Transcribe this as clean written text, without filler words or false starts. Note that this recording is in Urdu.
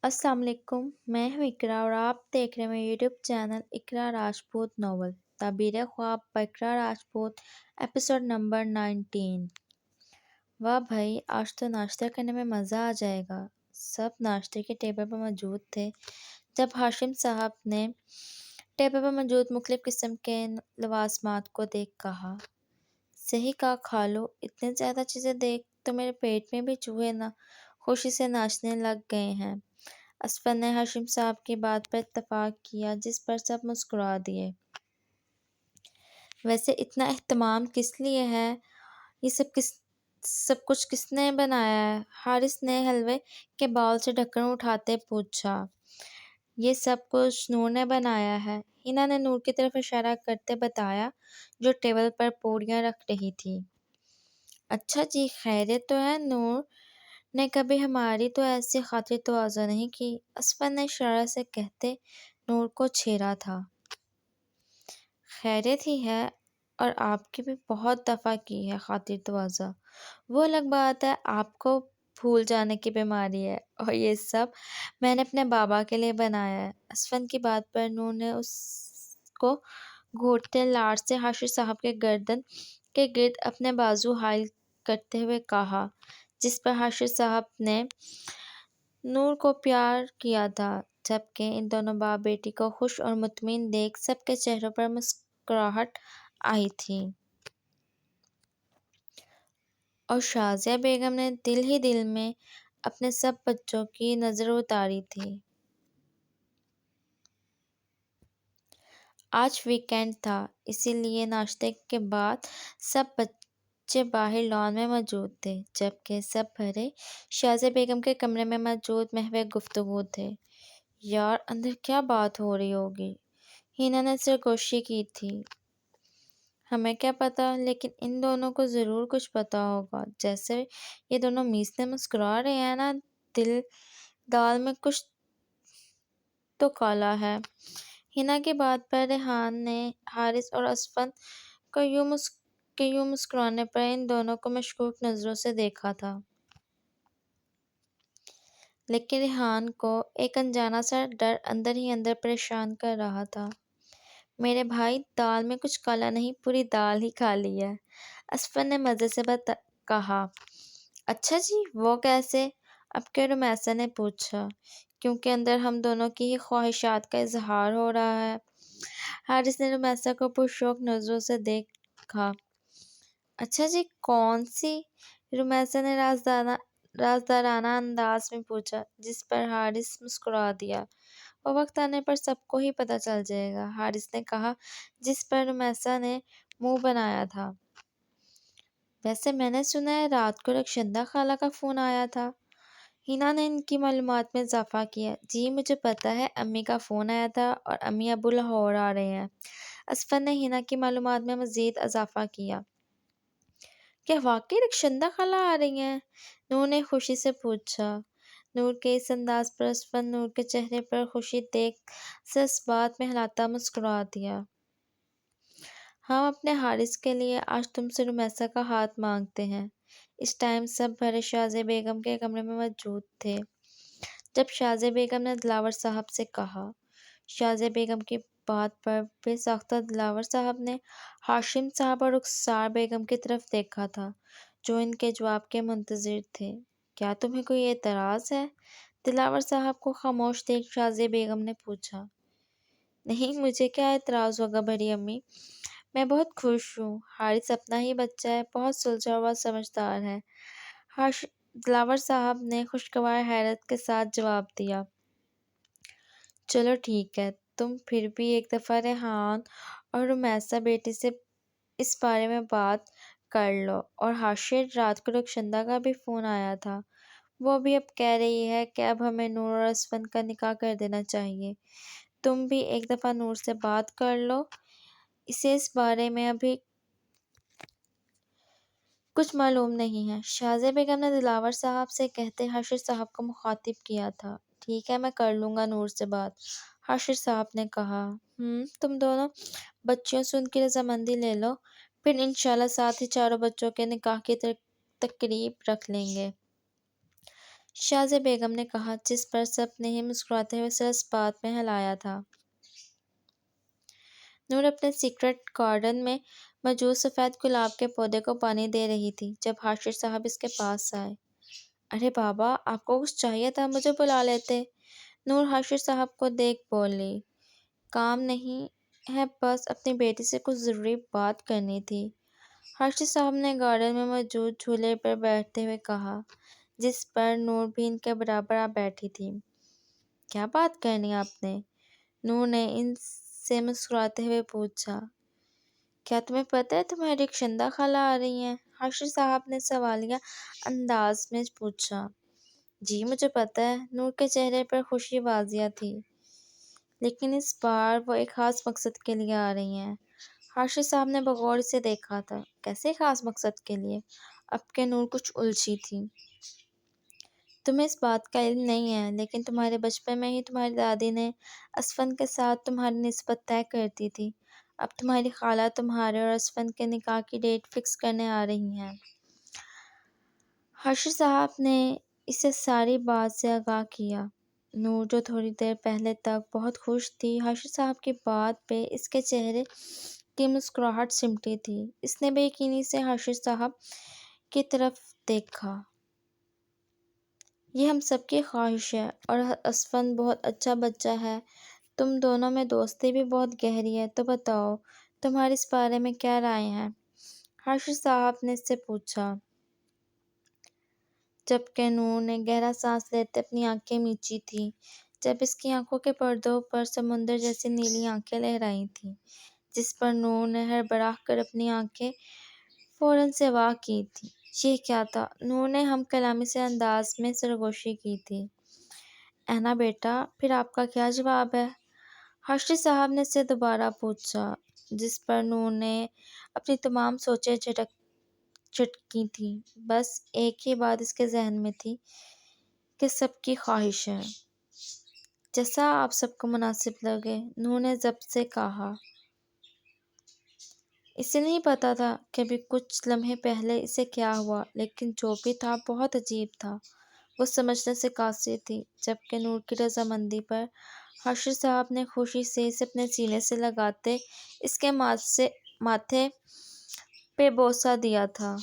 السلام علیکم، میں ہوں اقرا اور آپ دیکھ رہے ہیں میرے یوٹیوب چینل اقرا راجپوت ناول تعبیر خواب by Iqra Rajput episode number 19۔ واہ بھائی، آج تو ناشتہ کرنے میں مزہ آ جائے گا۔ سب ناشتے کے ٹیبل پر موجود تھے جب ہاشم صاحب نے ٹیبل پر موجود مختلف قسم کے لوازمات کو دیکھ کہا، صحیح کہا کھالو، اتنے زیادہ چیزیں دیکھ تو میرے پیٹ میں بھی چوہے خوشی سے ناچنے لگ گئے ہیں۔ اسفر نے ہاشم صاحب کی بات پر اتفاق کیا، جس پر سب مسکرا دیے۔ ویسے اتنا اہتمام کس لیے ہے؟ یہ سب کچھ کس نے بنایا ہے؟ حارث نے حلوے کے باؤل سے ڈھکن اٹھاتے پوچھا۔ یہ سب کچھ نور نے بنایا ہے، ہینا نے نور کی طرف اشارہ کرتے بتایا، جو ٹیبل پر پوڑیاں رکھ رہی تھی۔ اچھا جی، خیریت تو ہے؟ نور نے کبھی ہماری تو ایسی خاطر تواضع نہیں کی، اسفر نے اشارے سے کہتے نور کو چھیڑا تھا۔ خیریت ہی ہے، اور آپ کی بھی بہت دفعہ کی ہے خاطر تواضع۔ وہ الگ بات ہے، آپ کو بھول جانے کی بیماری ہے، اور یہ سب میں نے اپنے بابا کے لیے بنایا ہے۔ اسفر کی بات پر نور نے اس کو گھونٹتے لاڑ سے ہاشم صاحب کے گردن کے گرد اپنے بازو حائل کرتے ہوئے کہا، جس پر ہاشم صاحب نے نور کو پیار کیا تھا، جبکہ ان دونوں باپ بیٹی کو خوش اور مطمئن دیکھ سب کے چہروں پر مسکراہٹ آئی تھی۔ اور شازیہ بیگم نے دل ہی دل میں اپنے سب بچوں کی نظر اتاری تھی۔ آج ویکینڈ تھا، اسی لیے ناشتے کے بعد سب بچے باہر لان میں موجود تھے، جبکہ سب بڑے شازیہ بیگم کے کمرے میں موجود محو گفتگو تھے۔ یار، اندر کیا بات ہو رہی ہوگی؟ ہینا نے سرگوشی کی تھی۔ ہمیں کیا پتا، لیکن ان دونوں کو ضرور کچھ پتا ہوگا۔ جیسے یہ دونوں میچنے مسکرا رہے ہیں نا، دال میں کچھ تو کالا ہے۔ ہینا کی بات پر ریحان نے حارث اور اسفر کو یوں مسکرانے پر ان دونوں کو مشکوک نظروں سے دیکھا تھا۔ لیکن ریحان کو ایک انجانا سا ڈر اندر ہی اندر پریشان کر رہا تھا۔ میرے بھائی، دال میں کچھ کالا نہیں، پوری دال ہی کالی ہے، اسفر نے مزے سے کہا۔ اچھا جی، وہ کیسے؟ اب کہ رمیسا نے پوچھا۔ کیونکہ اندر ہم دونوں کی ہی خواہشات کا اظہار ہو رہا ہے۔ حارث نے رمیسا کو پرشوق نظروں سے دیکھا۔ اچھا جی، کون سی؟ رمیسا نے رازدارانہ انداز میں پوچھا، جس پر حارث مسکرا دیا۔ وہ وقت آنے پر سب کو ہی پتہ چل جائے گا، حارث نے کہا، جس پر رمیسا نے منہ بنایا تھا۔ ویسے میں نے سنا ہے رات کو رخشندہ خالہ کا فون آیا تھا۔ ہینا نے ان کی معلومات میں اضافہ کیا۔ جی مجھے پتہ ہے، امی کا فون آیا تھا اور امی ابو لاہور آ رہے ہیں۔ اسفر نے ہینا کی معلومات میں مزید اضافہ کیا۔ کیا واقعی رخشندہ خالہ آ رہی ہیں؟ نور نے خوشی سے پوچھا۔ نور کے اس انداز پر اسفر نور کے چہرے پر خوشی دیکھ سے اس بات میں ہلاتا مسکرا دیا۔ ہم اپنے حارث کے لیے آج تم سے رمیسا کا ہاتھ مانگتے ہیں۔ اس ٹائم سب بڑے شازیہ بیگم کے کمرے میں موجود تھے، جب شازیہ بیگم نے دلاور صاحب سے کہا۔ شازیہ بیگم کی بات پر بے ساختہ دلاور صاحب نے ہاشم صاحب اور رخسار بیگم کی طرف دیکھا تھا، جو ان کے جواب کے منتظر تھے۔ کیا تمہیں کوئی اعتراض ہے؟ دلاور صاحب کو خاموش دیکھ شازیہ بیگم نے پوچھا۔ نہیں، مجھے کیا اعتراض ہوگا بڑی امی، میں بہت خوش ہوں۔ حارث اپنا ہی بچہ ہے، بہت سلجھا ہوا سمجھدار ہے، دلاور صاحب نے خوشگوار حیرت کے ساتھ جواب دیا۔ چلو ٹھیک ہے، تم پھر بھی ایک دفعہ ریحان اور رمیسا بیٹی سے اس بارے میں بات کر لو۔ اور حاشر، رات کو رخشندہ کا بھی فون آیا تھا، وہ بھی اب کہہ رہی ہے کہ اب ہمیں نور اور اسفر کا نکاح کر دینا چاہیے۔ تم بھی ایک دفعہ نور سے بات کر لو، اسے اس بارے میں ابھی کچھ معلوم نہیں ہے۔ شازیہ بیگم نے دلاور صاحب سے کہتے حاشر صاحب کو مخاطب کیا تھا۔ ٹھیک ہے، میں کر لوں گا نور سے بات، حاشر صاحب نے کہا۔ تم دونوں بچیوں سے ان کی رضامندی لے لو، پھر انشاءاللہ ساتھ ہی چاروں بچوں کے نکاح کی تقریب رکھ لیں گے۔ شازیہ بیگم نے کہا، جس پر سب نے ہی مسکراتے ہوئے سر اس بات میں ہلایا تھا۔ نور اپنے سیکرٹ گارڈن میں موجود سفید گلاب کے پودے کو پانی دے رہی تھی جب حاشر صاحب اس کے پاس آئے۔ ارے بابا، آپ کو کچھ چاہیے تھا، مجھے بلا لیتے۔ نور حاشر صاحب کو دیکھ بولی۔ کام نہیں ہے، بس اپنی بیٹی سے کچھ ضروری بات کرنی تھی۔ حاشر صاحب نے گارڈن میں موجود جھولے پر بیٹھتے ہوئے کہا، جس پر نور بھی ان کے برابر آ بیٹھی تھی۔ کیا بات کرنی آپ نے؟ نور نے ان سے مسکراتے ہوئے پوچھا۔ کیا تمہیں پتہ ہے تمہاری ایک شندہ خالہ آ رہی ہیں؟ حاشر صاحب نے سوالیہ انداز میں پوچھا۔ جی مجھے پتہ ہے۔ نور کے چہرے پر خوشی واضح تھی، لیکن اس بار وہ ایک خاص مقصد کے لیے آ رہی ہیں۔ حاشر صاحب نے بغور سے دیکھا تھا۔ کیسے خاص مقصد کے لیے؟ اب کہ نور کچھ الجھی تھی۔ تمہیں اس بات کا علم نہیں ہے، لیکن تمہارے بچپن میں ہی تمہاری دادی نے اسفند کے ساتھ تمہاری نسبت طے کر دی تھی۔ اب تمہاری خالہ تمہارے اور اسفند کے نکاح کی ڈیٹ فکس کرنے آ رہی ہیں۔ حاشر صاحب نے اسے ساری بات سے آگاہ کیا۔ نور، جو تھوڑی دیر پہلے تک بہت خوش تھی، حاشر صاحب کی بات پہ اس کے چہرے کی مسکراہٹ سمٹی تھی۔ اس نے بے یقینی سے حاشر صاحب کی طرف دیکھا۔ یہ ہم سب کی خواہش ہے، اور اسفند بہت اچھا بچہ ہے۔ تم دونوں میں دوستی بھی بہت گہری ہے، تو بتاؤ تمہاری اس بارے میں کیا رائے ہے؟ حاشر صاحب نے اس سے پوچھا، جبکہ نور نے گہرا سانس لیتے اپنی آنکھیں میچی تھیں۔ جب اس کی آنکھوں کے پردوں پر سمندر جیسی نیلی آنکھیں لہرائی تھیں، جس پر نور نے ہڑبڑا کر اپنی آنکھیں فوراً سے واہ کی تھیں۔ یہ کیا تھا؟ نور نے ہم کلامی سے انداز میں سرگوشی کی تھی۔ اینا بیٹا، پھر آپ کا کیا جواب ہے؟ حاشر صاحب نے اس سے دوبارہ پوچھا، جس پر نور نے اپنی تمام سوچیں جھٹکی تھیں۔ بس ایک ہی بات اس کے ذہن میں تھی کہ سب کی خواہش ہے۔ جیسا آپ سب کو مناسب لگے، نور نے ضبط سے کہا۔ اسے نہیں پتا تھا کہ ابھی کچھ لمحے پہلے اسے کیا ہوا، لیکن جو بھی تھا بہت عجیب تھا۔ وہ سمجھنے سے قاصر تھی۔ جبکہ نور کی رضامندی پر حاشر صاحب نے خوشی سے اسے اپنے سینے سے لگاتے اس کے ماتھے پہ بوسہ دیا تھا۔